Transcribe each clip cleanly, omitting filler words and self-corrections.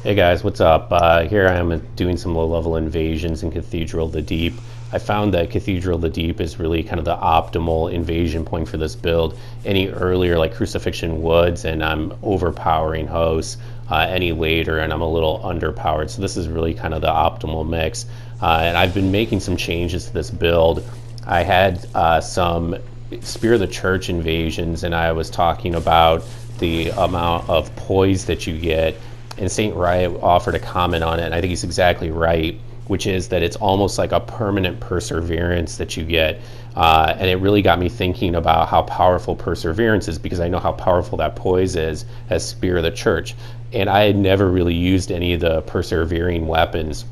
Hey guys, what's up? Here I am doing some low-level invasions in Cathedral of the Deep. I found that Cathedral of the Deep is really kind of the optimal invasion point for this build. Any earlier, like Crucifixion Woods, and I'm overpowering hosts. Any later, and I'm a little underpowered. So this is really kind of the optimal mix. And I've been making some changes to this build. I had some Spear of the Church invasions, and I was talking about the amount of poise that you get. And St. Riot offered a comment on it, and I think he's exactly right, which is that it's almost like a permanent perseverance that you get. And it really got me thinking about how powerful perseverance is, because I know how powerful that poise is as Spear of the Church. And I had never really used any of the persevering weapons.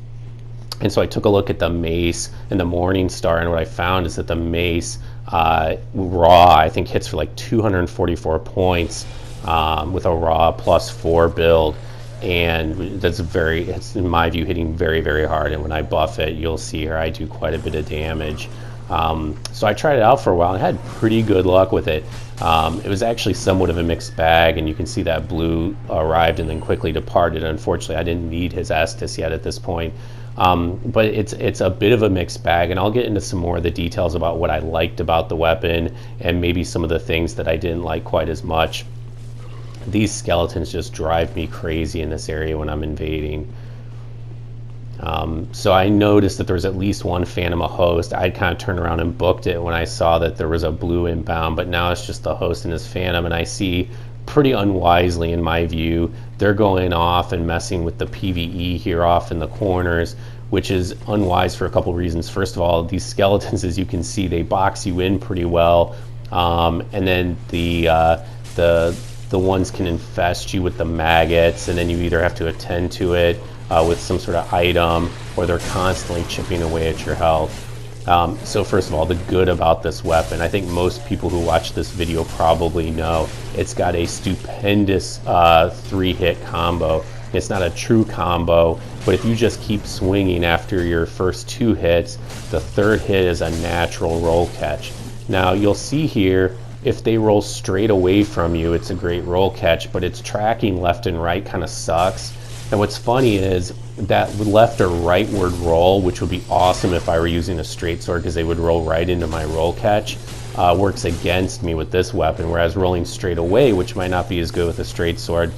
And so I took a look at the Mace and the Morning Star, and what I found is that the Mace raw, I think, hits for like 244 points with a raw +4 build. And that's it's in my view hitting very, very hard. And when I buff it, you'll see here I do quite a bit of damage. So I tried it out for a while and had pretty good luck with it. It was actually somewhat of a mixed bag, and you can see that blue arrived and then quickly departed. Unfortunately, I didn't need his Estus yet at this point. But it's a bit of a mixed bag, and I'll get into some more of the details about what I liked about the weapon and maybe some of the things that I didn't like quite as much. These skeletons just drive me crazy in this area when I'm invading. So I noticed that there was at least one Phantom a host. I'd kind of turned around and booked it when I saw that there was a blue inbound, but now it's just the host and his Phantom, and I see pretty unwisely, in my view, they're going off and messing with the PvE here off in the corners, which is unwise for a couple reasons. First of all, these skeletons, as you can see, they box you in pretty well, and then the ones can infest you with the maggots, and then you either have to attend to it with some sort of item, or they're constantly chipping away at your health. So first of all, the good about this weapon, I think most people who watch this video probably know, it's got a stupendous 3-hit combo. It's not a true combo, but if you just keep swinging after your first 2 hits, the 3rd hit is a natural roll catch. Now you'll see here, if they roll straight away from you, it's a great roll catch, but its tracking left and right kind of sucks. And what's funny is that left or rightward roll, which would be awesome if I were using a straight sword because they would roll right into my roll catch, works against me with this weapon, whereas rolling straight away, which might not be as good with a straight sword,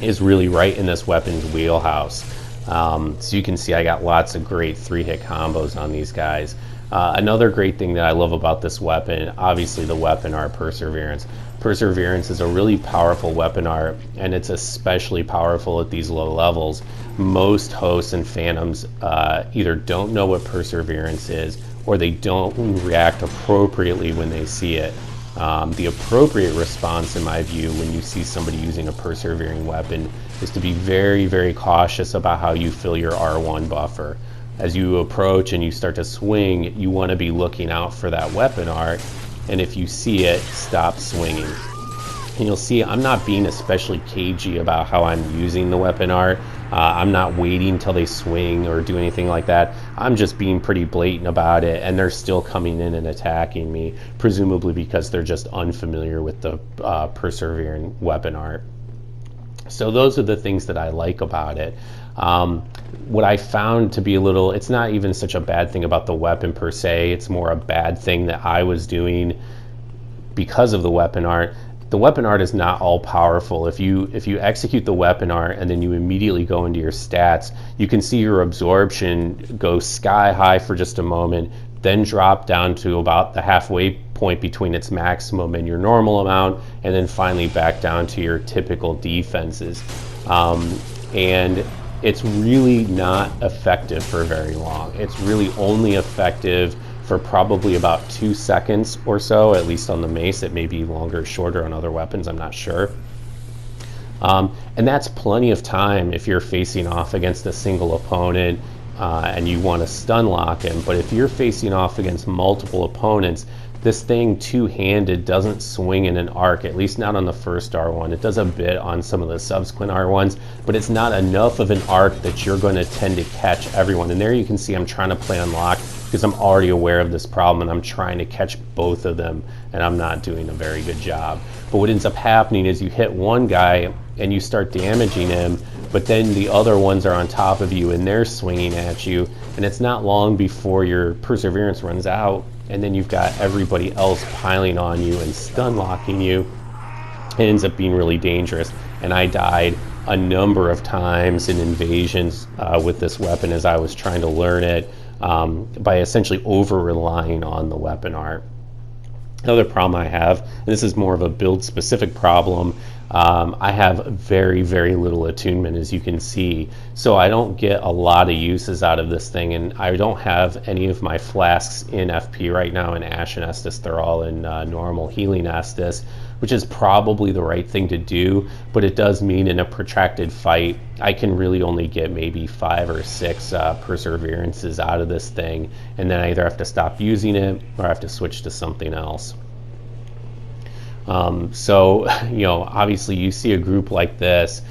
is really right in this weapon's wheelhouse. So you can see I got lots of great 3-hit combos on these guys. Another great thing that I love about this weapon, obviously the weapon art Perseverance. Perseverance is a really powerful weapon art, and it's especially powerful at these low levels. Most hosts and Phantoms either don't know what Perseverance is, or they don't react appropriately when they see it. The appropriate response, in my view, when you see somebody using a persevering weapon is to be very, very cautious about how you fill your R1 buffer. As you approach and you start to swing, you want to be looking out for that weapon art, and if you see it, stop swinging. And you'll see I'm not being especially cagey about how I'm using the weapon art. I'm not waiting till they swing or do anything like that. I'm just being pretty blatant about it, and they're still coming in and attacking me, presumably because they're just unfamiliar with the persevering weapon art. So those are the things that I like about it. What I found to be it's not even such a bad thing about the weapon per se, it's more a bad thing that I was doing because of the weapon art. The weapon art is not all powerful. If you execute the weapon art and then you immediately go into your stats, you can see your absorption go sky high for just a moment, then drop down to about the halfway point between its maximum and your normal amount, and then finally back down to your typical defenses. And it's really not effective for very long. It's really only effective for probably about 2 seconds or so, at least on the Mace. It may be longer or shorter on other weapons, I'm not sure. And that's plenty of time if you're facing off against a single opponent and you want to stun lock him. But if you're facing off against multiple opponents, this thing two-handed doesn't swing in an arc, at least not on the first R1. It does a bit on some of the subsequent R1s, but it's not enough of an arc that you're going to tend to catch everyone. And there you can see I'm trying to play unlock because I'm already aware of this problem and I'm trying to catch both of them, and I'm not doing a very good job. But what ends up happening is you hit one guy and you start damaging him, but then the other ones are on top of you and they're swinging at you, and it's not long before your perseverance runs out, and then you've got everybody else piling on you and stun locking you. It ends up being really dangerous, and I died a number of times in invasions with this weapon as I was trying to learn it, by essentially over-relying on the weapon art. Another problem I have, and this is more of a build specific problem, I have very, very little attunement, as you can see, so I don't get a lot of uses out of this thing, and I don't have any of my flasks in FP right now in Ashen Estus. They're all in normal Healing Estus, which is probably the right thing to do, but it does mean in a protracted fight I can really only get maybe 5 or 6 perseverances out of this thing, and then I either have to stop using it or I have to switch to something else. So, obviously you see a group like this,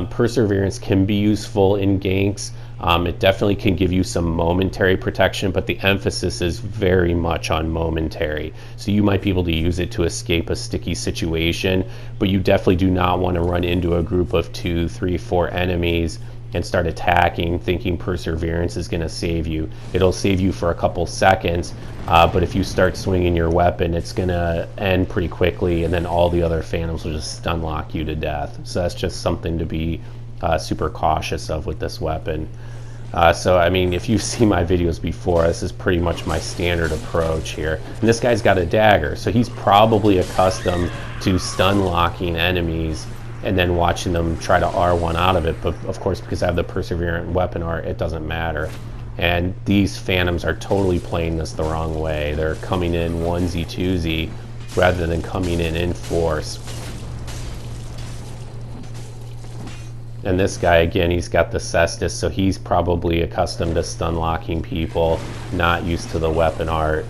perseverance can be useful in ganks. It definitely can give you some momentary protection, but the emphasis is very much on momentary. So you might be able to use it to escape a sticky situation, but you definitely do not want to run into a group of 2, 3, 4 enemies and start attacking thinking perseverance is going to save you. It'll save you for a couple seconds, but if you start swinging your weapon, it's going to end pretty quickly, and then all the other phantoms will just stun lock you to death. So that's just something to be super cautious of with this weapon. So I mean, if you've seen my videos before, this is pretty much my standard approach here. And this guy's got a dagger, so he's probably accustomed to stun locking enemies and then watching them try to R1 out of it. But of course, because I have the Perseverant weapon art, it doesn't matter. And these phantoms are totally playing this the wrong way. They're coming in onesie twosie rather than coming in force. And this guy, again, he's got the Cestus, so he's probably accustomed to stun locking people, not used to the weapon art.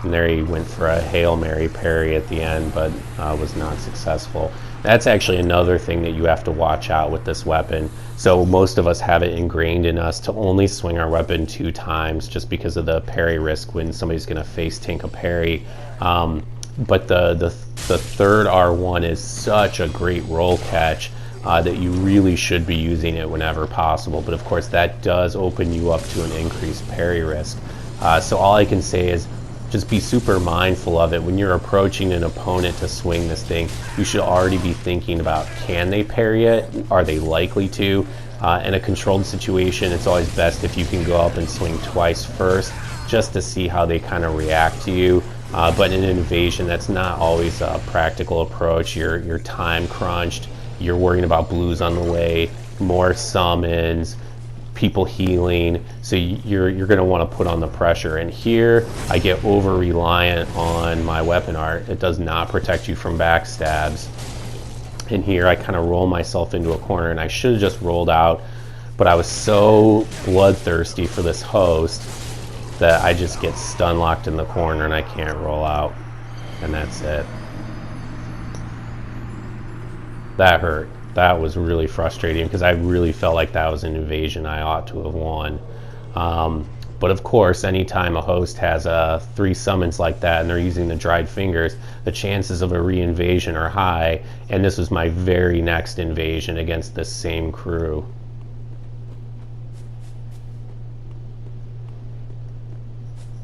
And there he went for a Hail Mary parry at the end, but was not successful. That's actually another thing that you have to watch out with this weapon. So most of us have it ingrained in us to only swing our weapon 2 times just because of the parry risk when somebody's going to face tank a parry. But the third R1 is such a great roll catch that you really should be using it whenever possible. But of course that does open you up to an increased parry risk. So all I can say is just be super mindful of it. When you're approaching an opponent to swing this thing, you should already be thinking about, can they parry it? Are they likely to? In a controlled situation, it's always best if you can go up and swing twice first, just to see how they kind of react to you. But in an invasion, that's not always a practical approach. You're time crunched, you're worrying about blues on the way, more summons, people healing, so you're going to want to put on the pressure. And here I get over reliant on my weapon art. It does not protect you from backstabs. And here I kind of roll myself into a corner, and I should have just rolled out, but I was so bloodthirsty for this host that I just get stun locked in the corner and I can't roll out, and that's it. That hurt. That was really frustrating because I really felt like that was an invasion I ought to have won. But of course, anytime a host has 3 summons like that and they're using the dried fingers, the chances of a re-invasion are high, and this was my very next invasion against this same crew.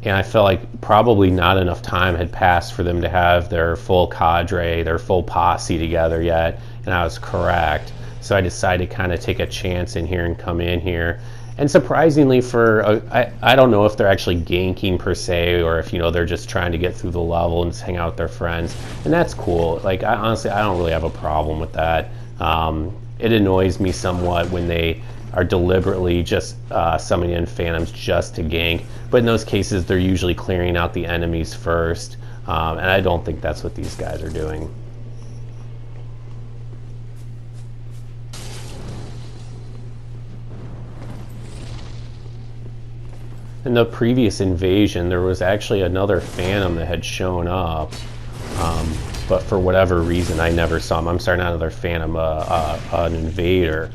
And I felt like probably not enough time had passed for them to have their full cadre, their full posse together yet, and I was correct. So I decided to kind of take a chance in here and come in here. And surprisingly I don't know if they're actually ganking per se, or if, they're just trying to get through the level and just hang out with their friends. And that's cool. Like, honestly, I don't really have a problem with that. It annoys me somewhat when they are deliberately just summoning in phantoms just to gank, but in those cases they're usually clearing out the enemies first, and I don't think that's what these guys are doing. In the previous invasion there was actually another phantom that had shown up, but for whatever reason I never saw him. I'm sorry, not another phantom, an invader.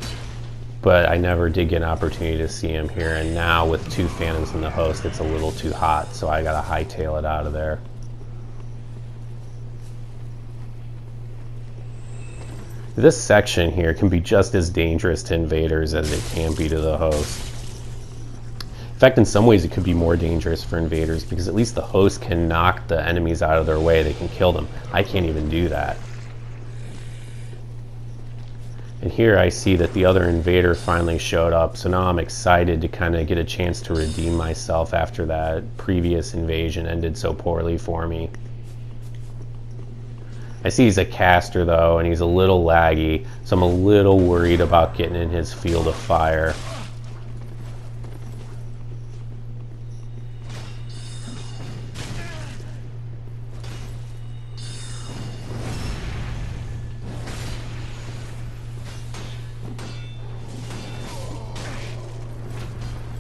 but I never did get an opportunity to see him here. And now with 2 Phantoms in the host, it's a little too hot, so I gotta hightail it out of there. This section here can be just as dangerous to invaders as it can be to the host. In fact, in some ways it could be more dangerous for invaders, because at least the host can knock the enemies out of their way. They can kill them. I can't even do that. And here I see that the other invader finally showed up, so now I'm excited to kind of get a chance to redeem myself after that previous invasion ended so poorly for me. I see he's a caster though, and he's a little laggy, so I'm a little worried about getting in his field of fire.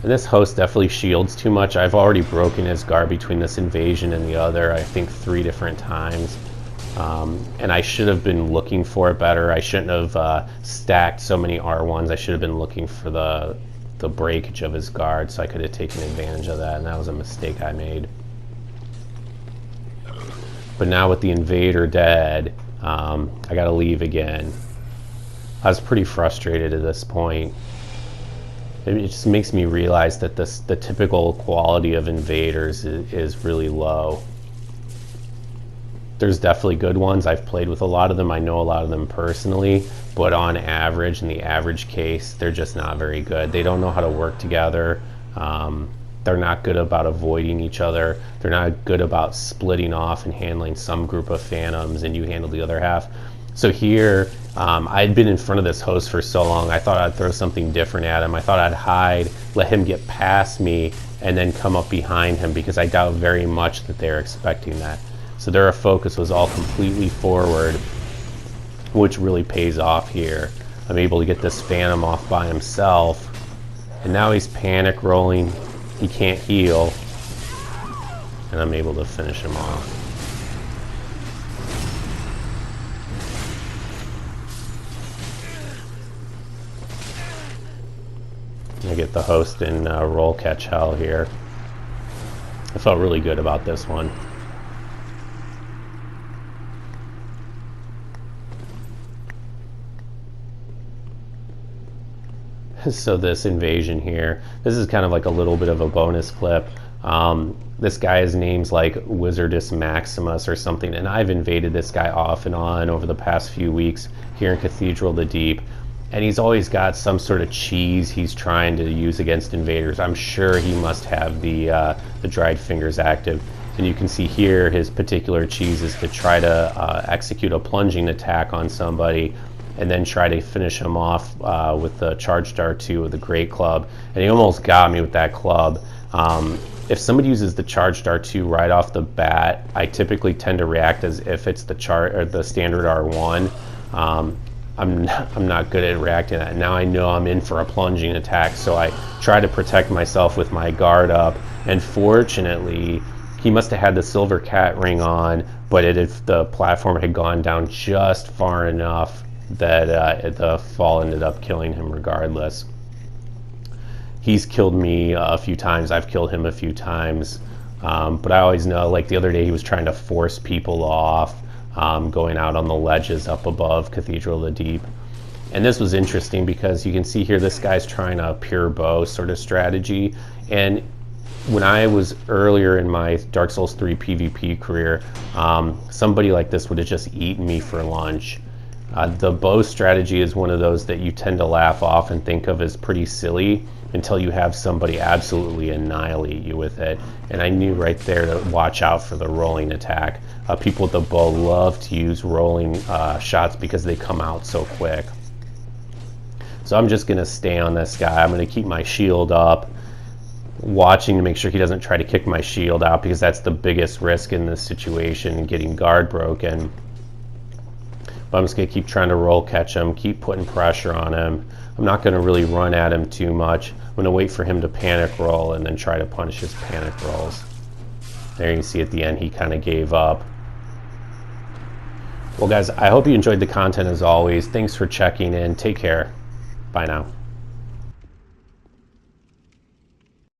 And this host definitely shields too much. I've already broken his guard between this invasion and the other, I think 3 different times. And I should have been looking for it better. I shouldn't have stacked so many R1s. I should have been looking for the breakage of his guard, so I could have taken advantage of that, and that was a mistake I made. But now with the invader dead, I gotta leave again. I was pretty frustrated at this point. It just makes me realize that the typical quality of invaders is really low. There's definitely good ones. I've played with a lot of them. I know a lot of them personally, but on average, in the average case, they're just not very good. They don't know how to work together. They're not good about avoiding each other. They're not good about splitting off and handling some group of Phantoms and you handle the other half. So here, I'd been in front of this host for so long, I thought I'd throw something different at him. I thought I'd hide, let him get past me, and then come up behind him, because I doubt very much that they're expecting that. So their focus was all completely forward, which really pays off here. I'm able to get this Phantom off by himself, and now he's panic rolling. He can't heal, and I'm able to finish him off. I get the host in roll catch hell here. I felt really good about this one. So this invasion here, this is kind of like a little bit of a bonus clip. This guy's name's like Wizardus Maximus or something, and I've invaded this guy off and on over the past few weeks here in Cathedral the Deep, and he's always got some sort of cheese he's trying to use against invaders. I'm sure he must have the dried fingers active, and you can see here his particular cheese is to try to execute a plunging attack on somebody and then try to finish him off with the charged R2 with the Great Club. And he almost got me with that club. If somebody uses the charged R2 right off the bat, I typically tend to react as if it's the standard R1. I'm not good at reacting to that. Now I know I'm in for a plunging attack, so I try to protect myself with my guard up. And fortunately, he must have had the silver cat ring on, but if the platform had gone down just far enough that the fall ended up killing him regardless. He's killed me a few times. I've killed him a few times. But I always know, like the other day, he was trying to force people off, going out on the ledges up above Cathedral of the Deep. And this was interesting because you can see here this guy's trying a pure bow sort of strategy. And when I was earlier in my Dark Souls 3 PvP career, somebody like this would have just eaten me for lunch. The bow strategy is one of those that you tend to laugh off and think of as pretty silly until you have somebody absolutely annihilate you with it. And I knew right there to watch out for the rolling attack. People with the bow love to use rolling shots because they come out so quick. So I'm just going to stay on this guy. I'm going to keep my shield up, watching to make sure he doesn't try to kick my shield out, because that's the biggest risk in this situation, getting guard broken. But I'm just going to keep trying to roll catch him, keep putting pressure on him. I'm not going to really run at him too much. I'm going to wait for him to panic roll and then try to punish his panic rolls. There you can see at the end he kind of gave up. Well guys, I hope you enjoyed the content as always. Thanks for checking in. Take care. Bye now.